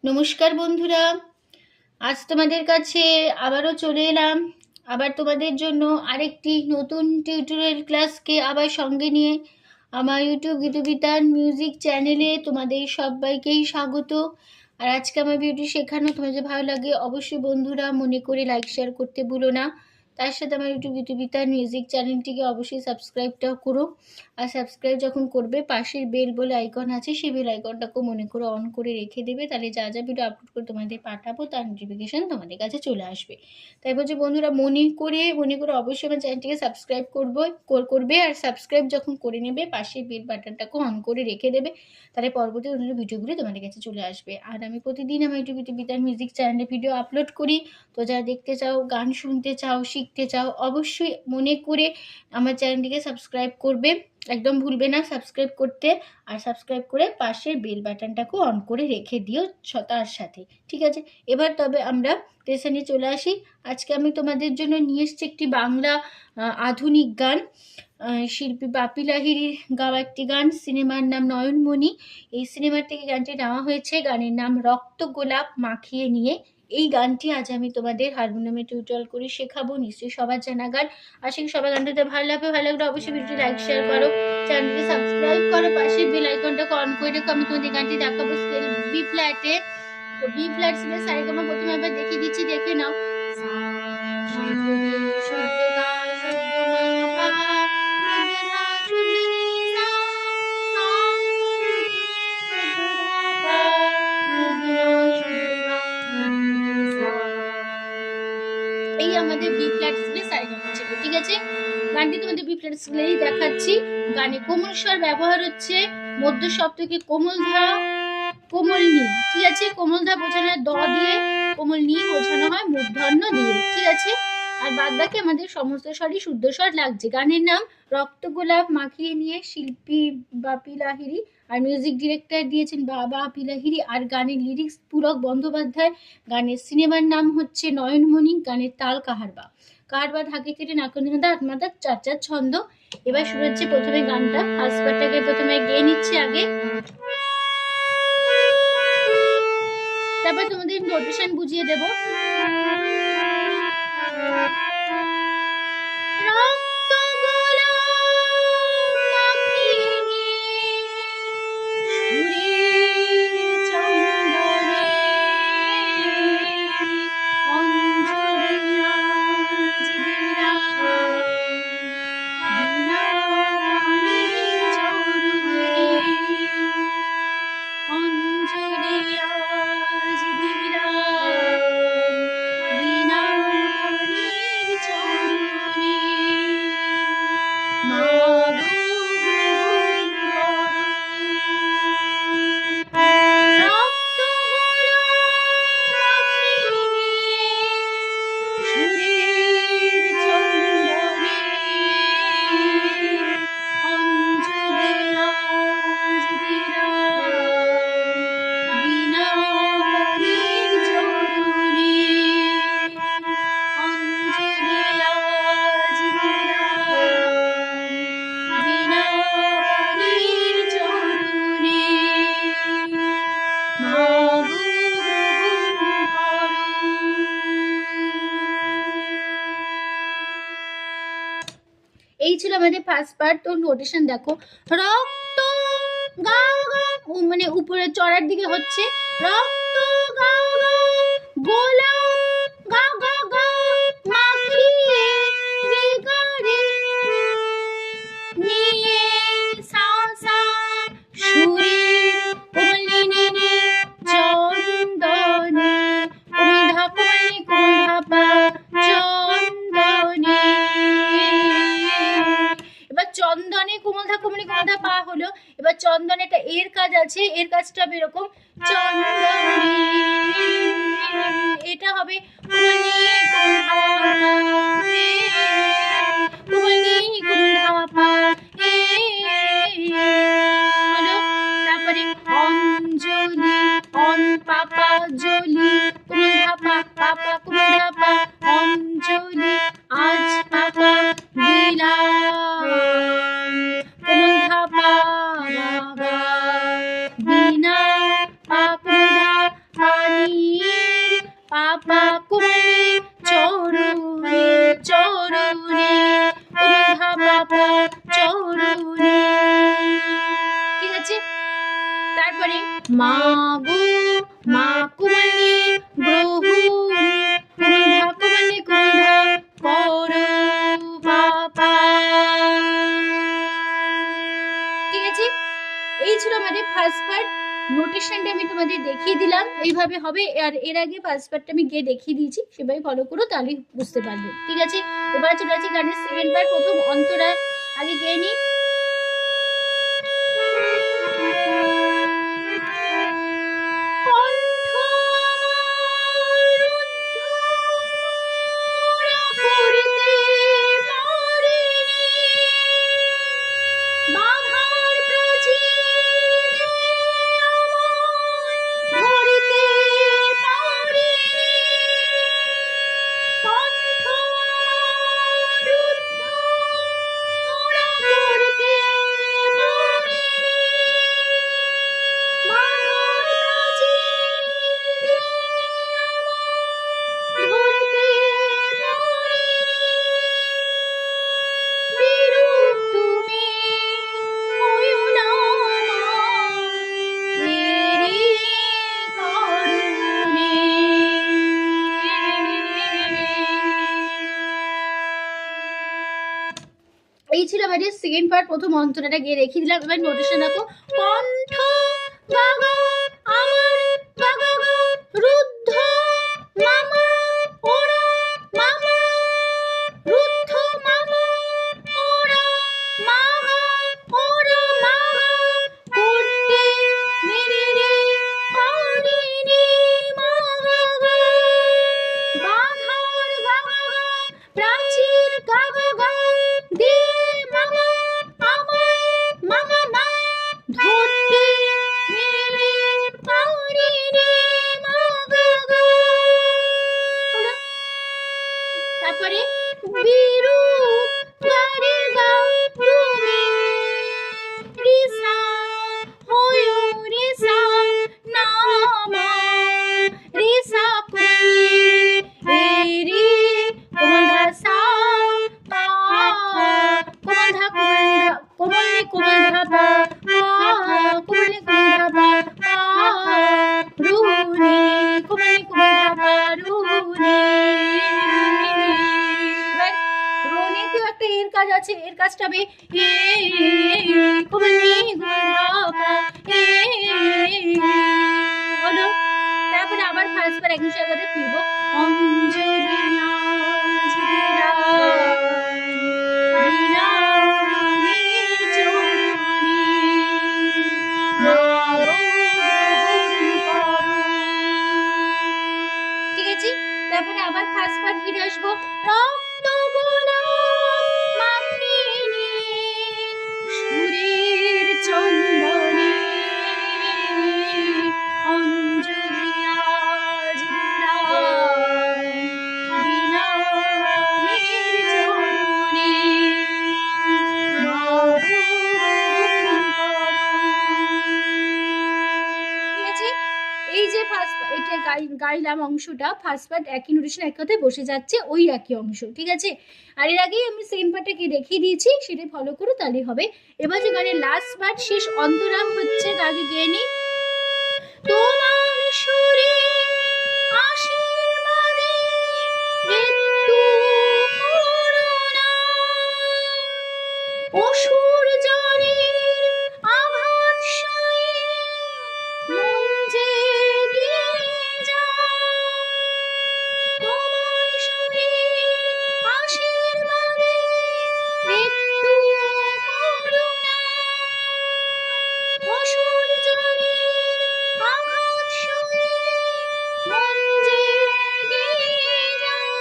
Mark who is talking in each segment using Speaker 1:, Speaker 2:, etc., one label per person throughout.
Speaker 1: নমস্কার বন্ধুরা, আজ তোমাদের কাছে আবারও চলে এলাম। আবার তোমাদের জন্য আরেকটি নতুন টিউটোরিয়াল ক্লাসকে আবার সঙ্গে নিয়ে আমার ইউটিউব গীতবিতান মিউজিক চ্যানেলে তোমাদের সবাইকেই স্বাগত। আর আজকে আমার ভিডিও শেখানো তোমাদের ভালো লাগে অবশ্যই বন্ধুরা মনে করে লাইক শেয়ার করতে ভুলো না। তার সাথে আমার ইউটিউব গীতবিতান মিউজিক চ্যানেলটিকে অবশ্যই সাবস্ক্রাইবটাও করো। আর সাবস্ক্রাইব যখন করবে পাশের বেল বলে আইকন আছে, সেই বেল আইকনটাকেও মনে করে অন করে রেখে দেবে, তাহলে যা যা ভিডিও আপলোড করে তোমাদের পাঠাবো তার নোটিফিকেশান তোমাদের কাছে চলে আসবে। তাই বলছি বন্ধুরা মনে করে অবশ্যই আমার চ্যানেলটিকে সাবস্ক্রাইব করবে। আর সাবস্ক্রাইব যখন করে নেবে পাশের বেল বাটনটাকেও অন করে রেখে দেবে, তাহলে পরবর্তী অন্য ভিডিওগুলো তোমাদের কাছে চলে আসবে। আর আমি প্রতিদিন আমার ইউটিউব গীতবিতান মিউজিক চ্যানেলে ভিডিও আপলোড করি। তো যারা দেখতে চাও, গান শুনতে চাও, শিখতে চাও, অবশ্যই মনে করে আমার চ্যানেলটিকে সাবস্ক্রাইব করবে, একদম ভুলবে না সাবস্ক্রাইব করতে। আর সাবস্ক্রাইব করে পাশের বেল বাটনটাকেও অন করে রেখে দিও তার সাথে, ঠিক আছে? এবার তবে আমরা লেসনে চলে আসি। আজকে আমি তোমাদের জন্য নিয়ে এসেছি একটি বাংলা আধুনিক গান, শিল্পী বাপি লাহিড়ীর গাওয়া একটি গান। সিনেমার নাম নয়নমণি। এই সিনেমার থেকে গানটি নেওয়া হয়েছে। গানের নাম রক্ত গোলাপ মাখিয়ে নিয়ে। এই গানটি আজ আমি তোমাদের হারমোনিয়ামে টিউটোরিয়াল করে শেখাবো। নিশ্চয়ই সবার জানা গান। আশা করি সবার গানটাতে ভালো লাগলে অবশ্যই ভিডিওটি লাইক শেয়ার করো, চ্যানেলটি সাবস্ক্রাইব করো, পাশে বেল আইকনটাকে অন করে রেখো। আমি তোমাদের গানটি দেখাবো স্কেল বি ফ্ল্যাটে। তো বি ফ্ল্যাট ছিল সারেগামা, প্রথমে একবার দেখিয়ে দিচ্ছি, দেখে নাও। এই আমাদের বি ফ্ল্যাট স্কেলে সারেগামা ছিল, ঠিক আছে? গানটি তোমাদের বি ফ্ল্যাট স্কেলেই দেখাচ্ছি। গানে কোমল স্বর ব্যবহার হচ্ছে, মধ্য সপ্তকে কোমল ধা, কোমল নি, ঠিক আছে? কোমল ধা বোঝানো হয় দ দিয়ে, কোমল নি বোঝানো হয় মূর্ধন্য দিয়ে, ঠিক আছে? আর বাদ বাকি আমাদের সমস্ত স্বরই শুদ্ধ স্বর লাগছে। গানের নাম রক্ত গোলাপ মাখিয়ে নিয়ে, শিল্পী বাপি লাহিড়ী, আর মিউজিক ডিরেক্টর দিয়েছেন বাপি লাহিড়ী, আর গানের লিরিক্স পুলক বন্দ্যোপাধ্যায়। গানের সিনেমার নাম হচ্ছে নয়নমণি। গানের তাল কাহারবা। কাহারবা ধাকে কেটে নাকন্দিনাদা আত্মাদা চার চার ছন্দ। এবার শুরু হচ্ছে প্রথমে গানটা। ফার্স্ট পার্টটাকে প্রথমে গেয়ে নিচ্ছে আগে, তারপর তোমাদের নোটেশন বুঝিয়ে দেব। এই ছিল আমাদের ফার্স্ট পার্ট। তো নোটেশন দেখো, রক্ত গাও গাও, মানে উপরে চড়ার দিকে হচ্ছে রক্ত গাও গাও, গোলাপ গাও গাও গাও, মাখিয়ে রে গা রে নিয়ে সা সা, সুরের কোমলি নে চন্দনে, কোমধা কোমলি কোমধা পা চন্দনে। এবার চন্দনে কোমলধা কোমলি কোমলধা পা হলো। এবার চন্দনেটা এর কাজ আছে, এর কাজটা হবে এরকম, চন্দনে এটা হবে কোমলি কোমধা পা, হলো। তারপরে অঞ্জলি, অন পাপা জলি, কোমধা পা পাপা কোমধা পা, অঞ্জলি আজ পাপা দিলাম, কোমধা পা বাবা বিনা পা কোমধা পা তারপরে মা গো মা কুমারী গ্রহ কুমধা কুমারী কুমধা করো পাপা। ঠিক আছে, এই ছিল আমাদের ফার্স্ট পার্ট। নোটেশনটা আমি তোমাদের দেখিয়ে দিলাম, এইভাবে হবে। আর এর আগে ফার্স্ট পার্টটা আমি গিয়ে দেখিয়ে দিয়েছি, সেভাবে ফলো করো, তাহলে বুঝতে পারবে। ঠিক আছে, এবার চলে আসছি গানের সেকেন্ড পার্ট। প্রথম অন্তরা আগে গেয়ে নিই। এই ছিল আমাদের সেকেন্ড পার্ট। প্রথম অন্তরাটা গিয়ে রেখে দিলাম। এবার নোটেশন দেখো, কণ্ঠ গাগা আমার গাগা রুদ্ধ মামা ওরা মামা রুদ্ধ মামা ওরা মামা ওরা মামা করতে মেরে রে করি রে মাগা বাধার গাগা প্রাচীর গাগা দে মামা আমায় মামা মা ধরতে মেরে করি রে মাগা। তারপরে বিরূপ গারে গাও তুমি রিসা হয়ো রিসা নামা রিসা কুমি এরি কুমধা সা পা কুমধা কুমধা কুমধা পা কুমধা কুমধা পা রুনি কুমধা কুমধা পা রুনি। রনিতেও একটা এর কাজ আছে, এর কাজটা হবে এ কুমনি গুহাপা এ হলো। তারপরে আবার ফার্স্ট বার একই জায়গাতে ফিরবো। অঞ্জলি নাজিরা বিনা নিচুরি ঠিক আছে, তারপরে আবার ফার্স্ট পার্ট ফিরে আসবো। রক্ত গোলাপ মাখিনি সুরের চন্দনে অঞ্জলি আজ বিনায় বিনা নির্জনে ঠিক আছে, এই যে ফার্স্ট এটা গাইলাম অংশটা, ফার্স্ট পার্ট একই নোটেশন এক কথায় বসে যাচ্ছে, ওই একই অংশ। ঠিক আছে, আর এর আগেই আমি সেকেন্ড পার্টটা কি দেখিয়ে দিয়েছি, সেটা ফলো করো, তাহলে হবে। এবার যে গানের লাস্ট পার্ট, শেষ অন্তরাম হচ্ছে, আগে গেয়ে নিই। তোমার সুরে আশীর্বাদে একটু করুণা অসুর জনের আঘাত সয়ে মন জেগে যায় তোমার সুরে আশীর্বাদে একটু করুণা অসুর জনের আঘাত সয়ে মন জেগে যায়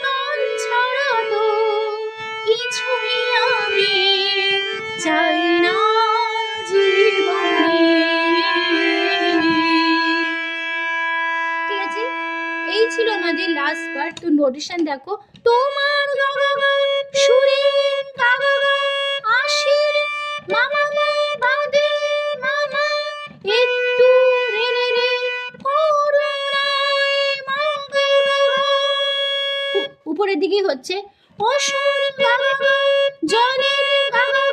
Speaker 1: গান ছাড়া তো কিছুই আমি চাই না জীবনে। ঠিক আছে, এই ছিল আমাদের লাস্ট পার্ট। তো নোটেশন দেখো, তোমার গাগা সুরে গাগা আশির মামা মা বাদে মামা একটু রে রে রে করুণায় মাগা উপরের দিকেই হচ্ছে অসুর গাগা জনের গাগা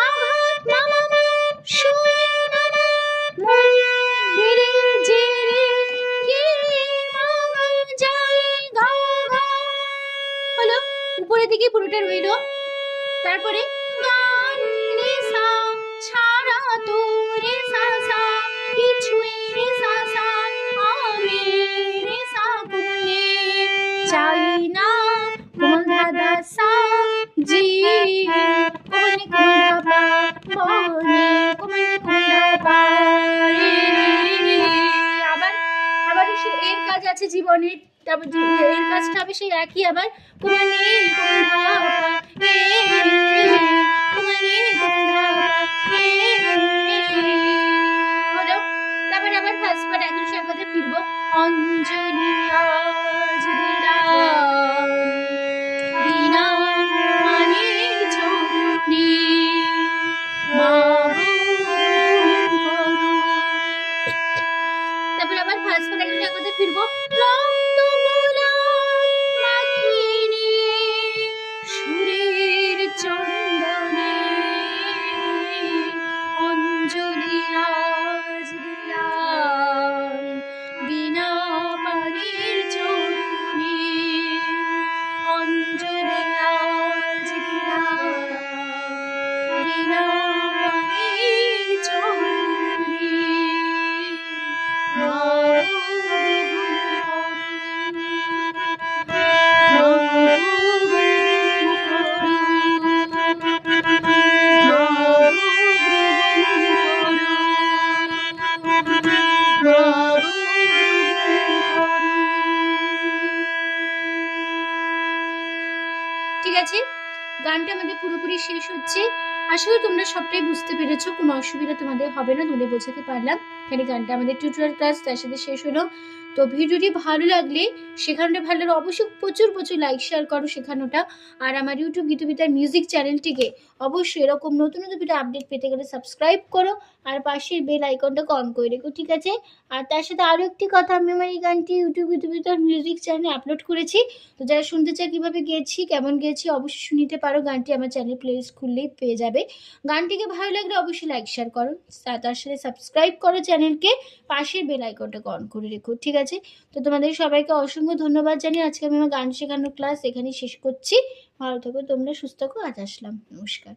Speaker 1: আঘাত মামা মা কোমনি কোমা পা মনি কোমনি কোমা পা রে। আবার আবার সে এর কাজ আছে জীবনের, তারপর এর কাজটা হবে সেই একই, আবার কোমনি কোমা পা রে কোমনি কোমা পা রে। হলো, তারপর আবার ফার্স্ট পার্ট একই সাথে ফিরবো। অঞ্জলি আজ দিলাম বিনা মানে চরণে মা গো। তারপর আবার ফার্স্ট পার্ট একই সাথে ফিরবো। রক্ত গোলাপ মাখিয়ে নিয়ে সুরের চন্দনে অঞ্জলি আজ দিলাম বিনা পানির চরণে অঞ্জলি আজ দিলাম বিনা পানির চরণে মা ঠিক আছে, গানটা আমাদের পুরোপুরি শেষ হচ্ছে। আশা করি তোমরা সবটাই বুঝতে পেরেছো, কোনো অসুবিধা তোমাদের হবে না, তোমাদের বোঝাতে পারলাম। এখানে গানটা আমাদের টিউটোরিয়াল ক্লাস তার সাথে শেষ হলো। তো ভিডিওটি ভালো লাগলে শেখানোটা ভালো লাগলে অবশ্যই প্রচুর প্রচুর লাইক শেয়ার করো শেখানোটা। আর আমার ইউটিউব গীতবিতার মিউজিক চ্যানেলটিকে অবশ্যই এরকম নতুন নতুন ভিডিও আপডেট পেতে গেলে সাবস্ক্রাইব করো আর পাশের বেল আইকনটাকে অন করে রেখো, ঠিক আছে। আর তার সাথে আরও একটি কথা, আমি আমার এই গানটি ইউটিউব গীতবিতার মিউজিক চ্যানেলে আপলোড করেছি। তো যারা শুনতে চায় কীভাবে গেয়েছি কেমন গেয়েছি অবশ্যই শুনতে পারো, গানটি আমার চ্যানেল প্লেলিস্ট খুললেই পেয়ে যাবে। গানটিকে ভালো লাগলে অবশ্যই লাইক শেয়ার করো, তার সাথে সাবস্ক্রাইব করো চ্যানেলকে, পাশের বেল আইকনটাকে অন করে রেখো, ঠিক আছে। তো তোমাদের সবাইকে অসংখ্য ধন্যবাদ জানিয়ে আজকে আমি আমার গান শেখানোর ক্লাস এখানেই শেষ করছি। ভালো থাকো তোমরা, সুস্থ থাকো, আজ আসলাম, নমস্কার।